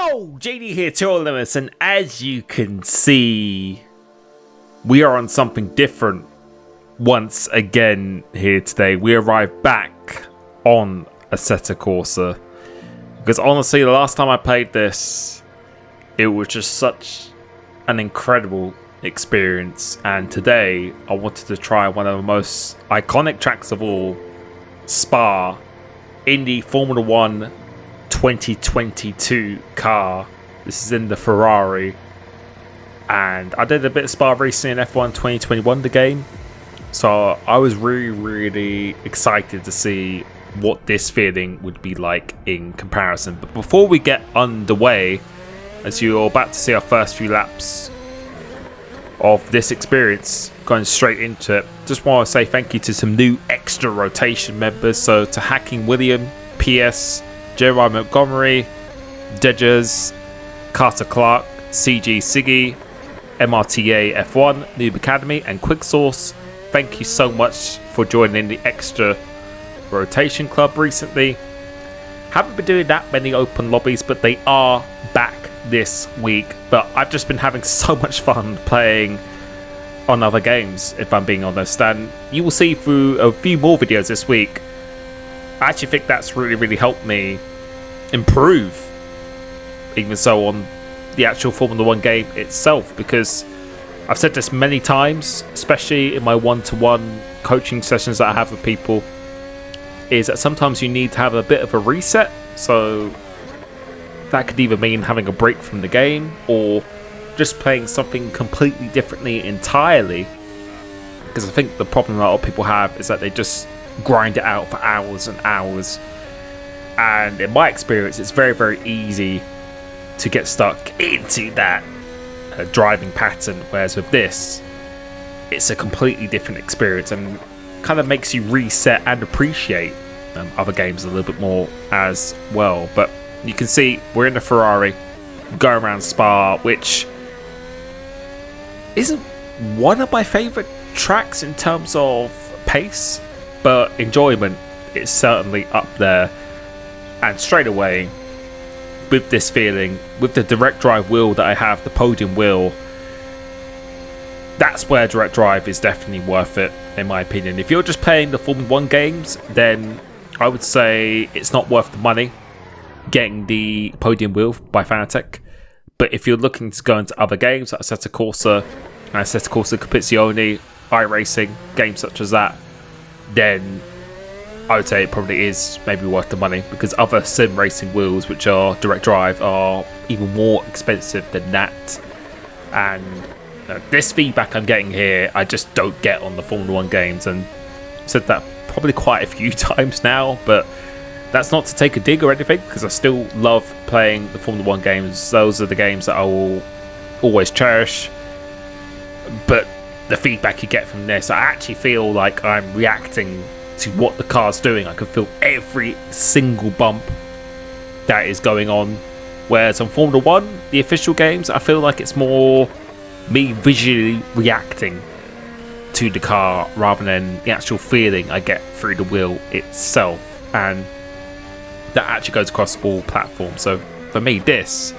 Yo, JD here, to Limitless, and as you can see, we are on something different once again here today. We arrived back on Assetto Corsa, because honestly, the last time I played this, it was just such an incredible experience, and today I wanted to try one of the most iconic tracks of all, Spa, in the Formula 1 2022 car. This is in the Ferrari, and I did a bit of Spa racing in F1 2021, the game, so I was really excited to see what this feeling would be like in comparison. But before we get underway, as you're about to see our first few laps of this experience, going straight into it, just want to say thank you to some new extra rotation members. So to Hacking William, PS, Jeremiah Montgomery, Dejas, Carter Clark, CG Siggy, MRTA F1, Noob Academy, and Quicksource. Thank you so much for joining the extra rotation club recently. Haven't been doing that many open lobbies, but they are back this week. But I've just been having so much fun playing on other games, if I'm being honest, and you will see through a few more videos this week. I actually think that's really helped me improve, even so, on the actual Formula 1 game itself, because I've said this many times, especially in my one-to-one coaching sessions that I have with people, is that sometimes you need to have a bit of a reset. So that could either mean having a break from the game or just playing something completely differently entirely, because I think the problem that a lot of people have is that they just grind it out for hours and hours, and in my experience it's very easy to get stuck into that driving pattern, whereas with this it's a completely different experience and kind of makes you reset and appreciate other games a little bit more as well. But you can see we're in a Ferrari going around Spa, which isn't one of my favourite tracks in terms of pace, but enjoyment is certainly up there. And straight away, with this feeling, with the direct drive wheel that I have, the podium wheel, that's where direct drive is definitely worth it, in my opinion. If you're just playing the Formula 1 games, then I would say it's not worth the money getting the podium wheel by Fanatec. But if you're looking to go into other games like Assetto Corsa and Assetto Corsa Competizione, iRacing, games such as that, then I would say it probably is maybe worth the money, because other sim racing wheels, which are direct drive, are even more expensive than that. And this feedback I'm getting here, I just don't get on the Formula 1 games, and I've said that probably quite a few times now, but that's not to take a dig or anything, because I still love playing the Formula 1 games. Those are the games that I will always cherish. But the feedback you get from this, I actually feel like I'm reacting to what the car's doing. I can feel every single bump that is going on, whereas on Formula 1, the official games, I feel like it's more me visually reacting to the car rather than the actual feeling I get through the wheel itself, and that actually goes across all platforms. So for me, this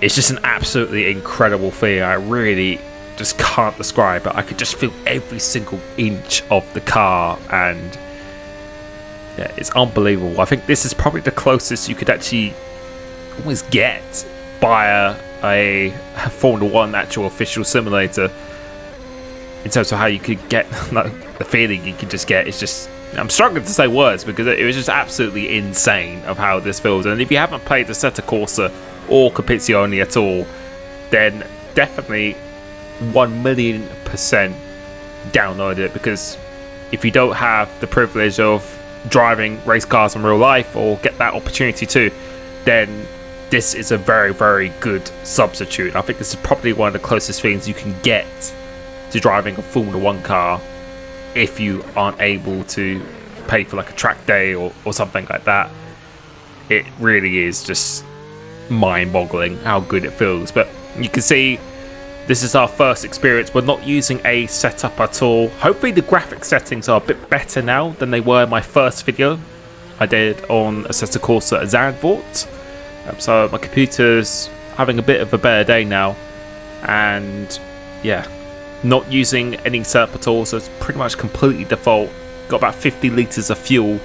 is just an absolutely incredible feeling. I really just can't describe it. I could just feel every single inch of the car, and yeah, it's unbelievable. I think this is probably the closest you could actually almost get via a Formula 1 actual official simulator in terms of how you could get the feeling you could just get. It's just, I'm struggling to say words, because it was just absolutely insane of how this feels. And if you haven't played the Assetto Corsa or Competizione at all, then definitely 1,000,000% download it, because if you don't have the privilege of driving race cars in real life, or get that opportunity to, then this is a very good substitute. I think this is probably one of the closest things you can get to driving a Formula 1 car if you aren't able to pay for like a track day or something like that. It really is just mind-boggling how good it feels. But you can see this is our first experience. We're not using a setup at all. Hopefully the graphic settings are a bit better now than they were in my first video I did on Assetto Corsa Zandvoort. So my computer's having a bit of a better day now, and yeah, not using any setup at all, so it's pretty much completely default. Got about 50 litres of fuel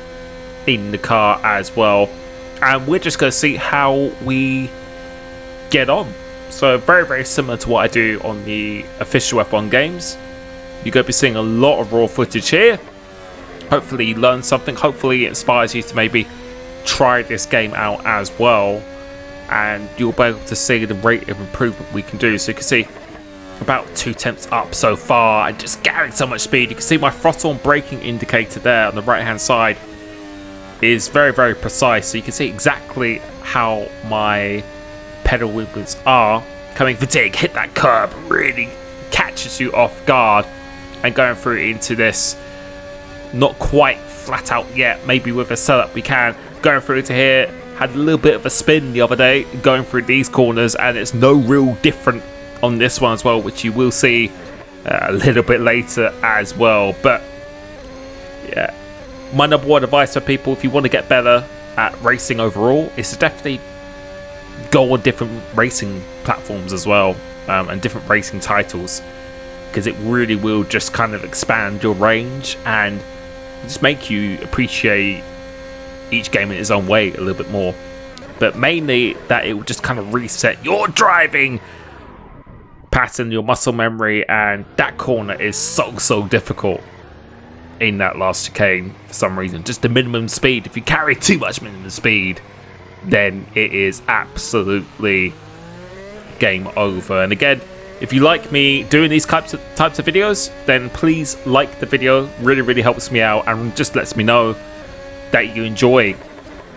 in the car as well, and we're just going to see how we get on. So very, very similar to what I do on the official F1 games. You're going to be seeing a lot of raw footage here. Hopefully you learn something, hopefully it inspires you to maybe try this game out as well, and you'll be able to see the rate of improvement we can do. So you can see about 2/10 up so far, and just gathering so much speed. You can see my throttle and braking indicator there on the right hand side is very, very precise, so you can see exactly how my pedal movements are. Coming fatigue, hit that curb, really catches you off guard, and going through into this, not quite flat out yet, maybe with a setup we can. Going through to here, had a little bit of a spin the other day going through these corners, and it's no real different on this one as well, which you will see a little bit later as well. But yeah, my number one advice for people, if you want to get better at racing overall, is to definitely go on different racing platforms as well, and different racing titles, because it really will just kind of expand your range and just make you appreciate each game in its own way a little bit more. But mainly that it will just kind of reset your driving pattern, your muscle memory, and that corner is so difficult in that last chicane for some reason. Just the minimum speed, if you carry too much minimum speed, then it is absolutely game over. And again, if you like me doing these types of videos, then please like the video. Really helps me out, and just lets me know that you enjoy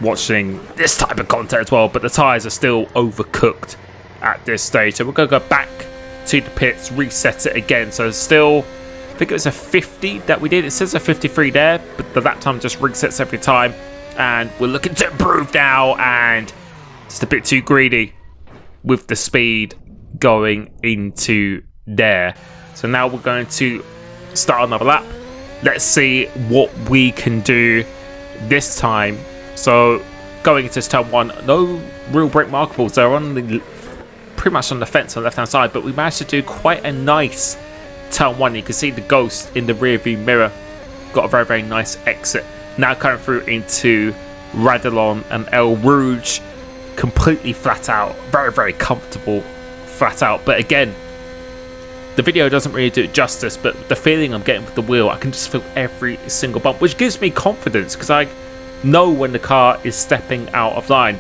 watching this type of content as well. But the tyres are still overcooked at this stage, so we're going to go back to the pits, reset it again. So still, I think it was a 50 that we did. It says a 53 there, but the lap time just resets every time, and we're looking to improve now, and just a bit too greedy with the speed going into there. So now we're going to start another lap. Let's see what we can do this time. So going into this turn one, no real brake markables. They're on the pretty much on the fence on the left hand side, but we managed to do quite a nice turn one. You can see the ghost in the rear view mirror. Got a very nice exit. Now coming through into Radillon and El Rouge, completely flat out, very comfortable flat out. But again, the video doesn't really do it justice, but the feeling I'm getting with the wheel, I can just feel every single bump, which gives me confidence, because I know when the car is stepping out of line.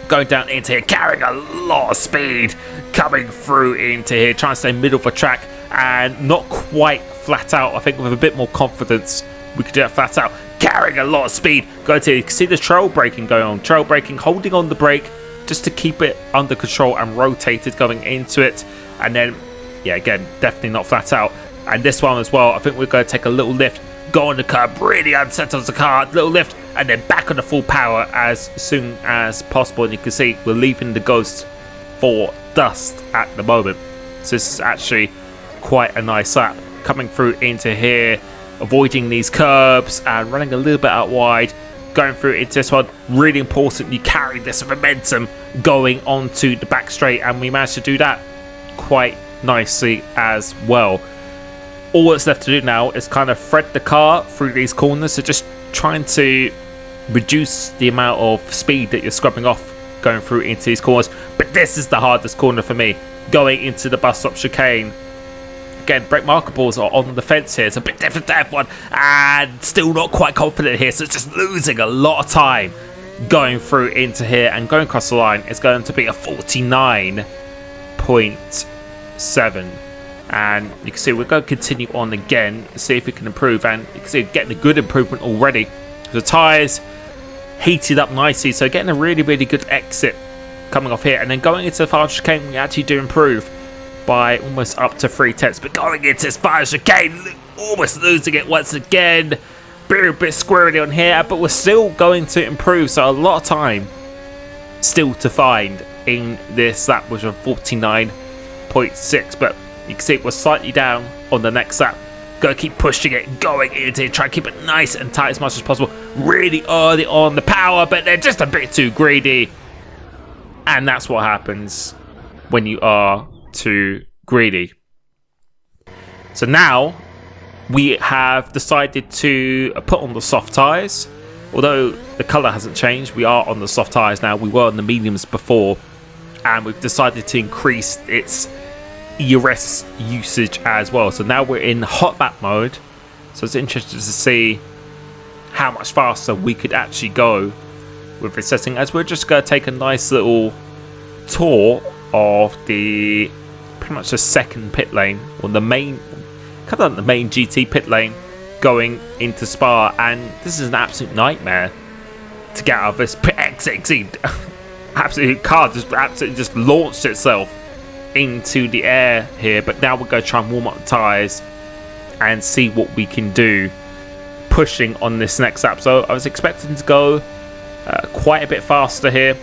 Going down into here, carrying a lot of speed, coming through into here, trying to stay middle of the track, and not quite flat out. I think with a bit more confidence, we could do it flat out. Carrying a lot of speed, going to see the trail braking going on. Trail braking, holding on the brake just to keep it under control and rotated going into it. And then, yeah, again, definitely not flat out. And this one as well, I think we're going to take a little lift, go on the curb, really unsettles the car, little lift, and then back on the full power as soon as possible. And you can see we're leaving the ghost for dust at the moment. So this is actually quite a nice lap. Coming through into here, avoiding these curbs and running a little bit out wide. Going through into this one, really important you carry this momentum going onto the back straight, and we managed to do that quite nicely as well. All that's left to do now is kind of thread the car through these corners, so just trying to reduce the amount of speed that you're scrubbing off going through into these corners. But this is the hardest corner for me, going into the bus stop chicane. Again, brake markables are on the fence here. It's a bit different to F1, and still not quite confident here, so it's just losing a lot of time going through into here, and going across the line is going to be a 49.7. And you can see we're going to continue on again, see if we can improve, and you can see we're getting a good improvement already. The tyres heated up nicely, so getting a really good exit coming off here, and then going into the final chicane we actually do improve by almost up to 3/10. But going into this final chicane, almost losing it once again. Being a bit squirrely on here, but we're still going to improve, so a lot of time still to find in this lap, which was 49.6. But you can see we're slightly down on the next lap. Gotta keep pushing it, going into it, try to keep it nice and tight as much as possible. Really early on the power, but they're just a bit too greedy. And that's what happens when you are too greedy. So now we have decided to put on the soft tyres. Although the colour hasn't changed, we are on the soft tyres now. We were on the mediums before, and we've decided to increase its ERS usage as well. So now we're in hot lap mode. So it's interesting to see how much faster we could actually go with this setting, as we're just going to take a nice little tour of the pretty much the second pit lane, or the main, kind of the main GT pit lane going into Spa. And this is an absolute nightmare to get out of this pit exit. Absolute car just absolutely just launched itself into the air here. But now we're going to try and warm up the tyres and see what we can do pushing on this next lap. So I was expecting to go quite a bit faster here,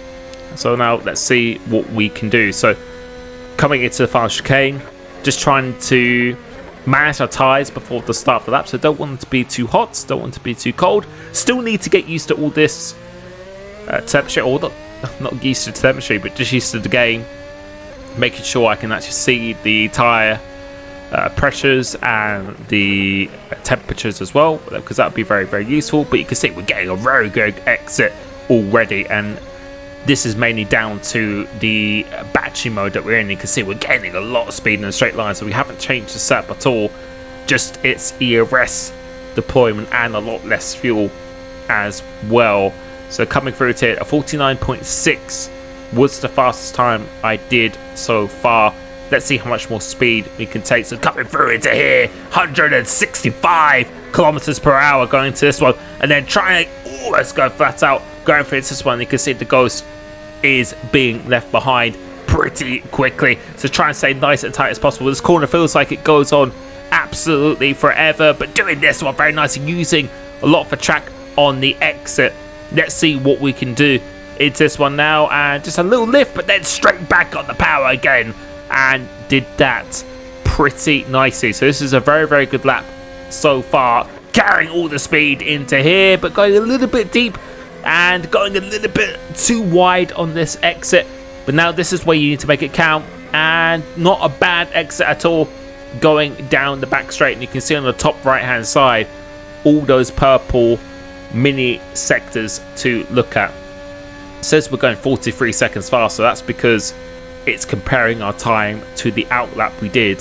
so now let's see what we can do. So coming into the final chicane, just trying to manage our tyres before the start of the lap. So don't want them to be too hot, don't want to be too cold. Still need to get used to all this temperature, or not used to temperature, but just used to the game, making sure I can actually see the tyre pressures and the temperatures as well, because that would be very, very useful. But you can see we're getting a very good exit already, and this is mainly down to the battery mode that we're in. You can see we're gaining a lot of speed in a straight line, so we haven't changed the setup at all, just its ERS deployment and a lot less fuel as well. So coming through to it, a 49.6 was the fastest time I did so far. Let's see how much more speed we can take. So coming through into here, 165 kilometers per hour going to this one, and then trying to almost go flat out going for this one. You can see the Ghost is being left behind pretty quickly, so try and stay nice and tight as possible. This corner feels like it goes on absolutely forever, but doing this one very nice, using a lot of the track on the exit. Let's see what we can do into this one now, and just a little lift, but then straight back on the power again, and did that pretty nicely. So this is a very, very good lap so far, carrying all the speed into here, but going a little bit deep and going a little bit too wide on this exit. But now this is where you need to make it count, and not a bad exit at all, going down the back straight. And you can see on the top right hand side all those purple mini sectors to look at. It says we're going 43 seconds faster. That's because it's comparing our time to the outlap we did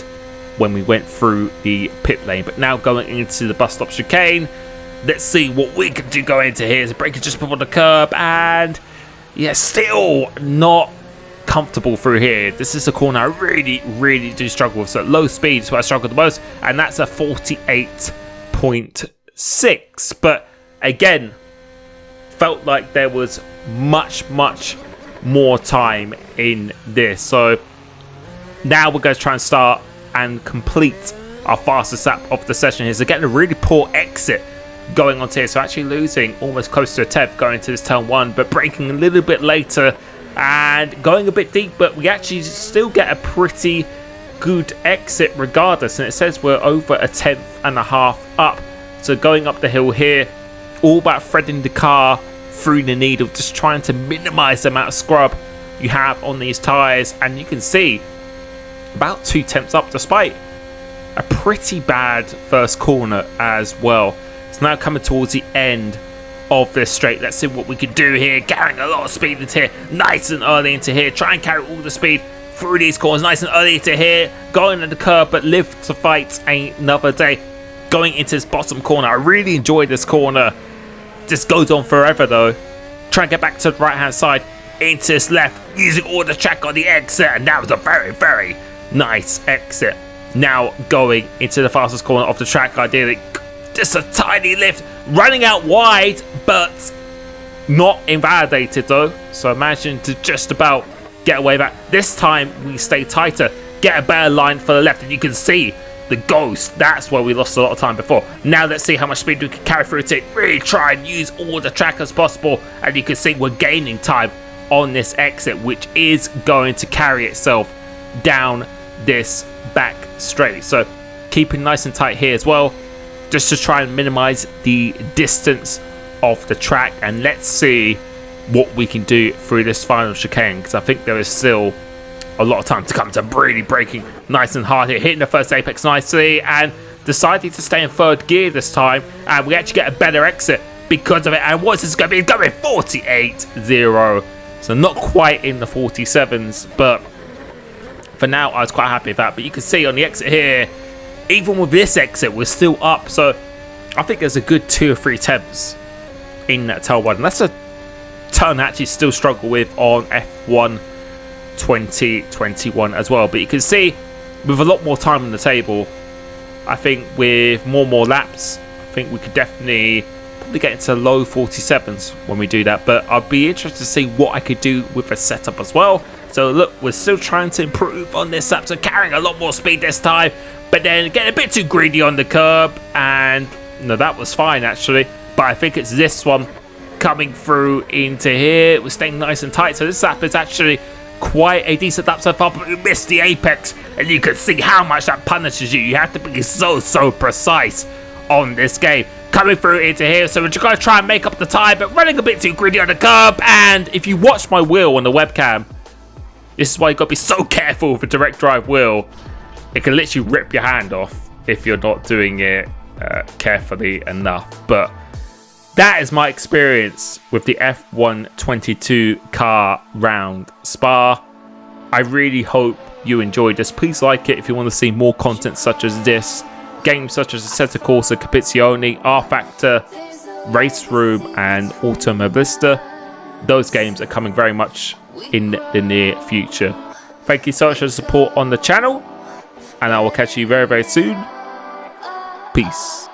when we went through the pit lane. But now going into the bus stop chicane, let's see what we can do going into here. The brake is just before the curb, and yeah, still not comfortable through here. This is a corner I really, really do struggle with. So at low speed is where I struggle the most, and that's a 48.6. But again, felt like there was much more time in this. So now we're going to try and start and complete our fastest lap of the session here. So getting a really poor exit going on here, so actually losing almost close to a tenth going to this turn one, but braking a little bit later and going a bit deep, but we actually still get a pretty good exit regardless. And it says we're over a tenth and a half up. So going up the hill here, all about threading the car through the needle, just trying to minimize the amount of scrub you have on these tires. And you can see about 2 tenths up, despite a pretty bad first corner as well. It's now coming towards the end of this straight. Let's see what we can do here, carrying a lot of speed into here, nice and early into here, try and carry all the speed through these corners, nice and early into here, going at the curb, but live to fight another day. Going into this bottom corner, I really enjoyed this corner. Just goes on forever though. Try and get back to the right hand side, into this left, using all the track on the exit, and that was a very, very nice exit. Now going into the fastest corner of the track, ideally just a tiny lift, running out wide, but not invalidated though. So imagine to just about get away back. This time we stay tighter, get a better line for the left, and you can see the Ghost. That's where we lost a lot of time before. Now let's see how much speed we can carry through to it. Really try and use all the track as possible, and you can see we're gaining time on this exit, which is going to carry itself down this back straight. So keeping nice and tight here as well, just to try and minimize the distance of the track. And let's see what we can do through this final chicane, because I think there is still a lot of time to come to really braking nice and hard here, hitting the first apex nicely and deciding to stay in third gear this time, and we actually get a better exit because of it. And what's this going to be? It's going to be 48-0, so not quite in the 47s, but for now I was quite happy with that. But you can see on the exit here, even with this exit we're still up, so I think there's a good 2 or 3 temps in that tail one, and that's a turn I actually still struggle with on F1 2021 as well. But you can see with a lot more time on the table, I think with more laps, I think we could definitely probably get into low 47s when we do that. But I'd be interested to see what I could do with the setup as well. So look, we're still trying to improve on this lap, so carrying a lot more speed this time, but then getting a bit too greedy on the curb, and no, that was fine actually. But I think it's this one coming through into here. We're staying nice and tight, so this lap is actually quite a decent lap so far, but we missed the apex, and you can see how much that punishes you. You have to be so precise on this game. Coming through into here, so we're just going to try and make up the time, but running a bit too greedy on the curb. And if you watch my wheel on the webcam, this is why you've got to be so careful with a direct drive wheel. It can literally rip your hand off if you're not doing it carefully enough. But that is my experience with the F1 22 car round Spa. I really hope you enjoyed this. Please like it if you want to see more content such as this. Games such as Assetto Corsa, Competizione, R Factor, Race Room and Automobilista. Those games are coming very much in the near future. Thank you so much for the support on the channel, and I will catch you very soon. Peace.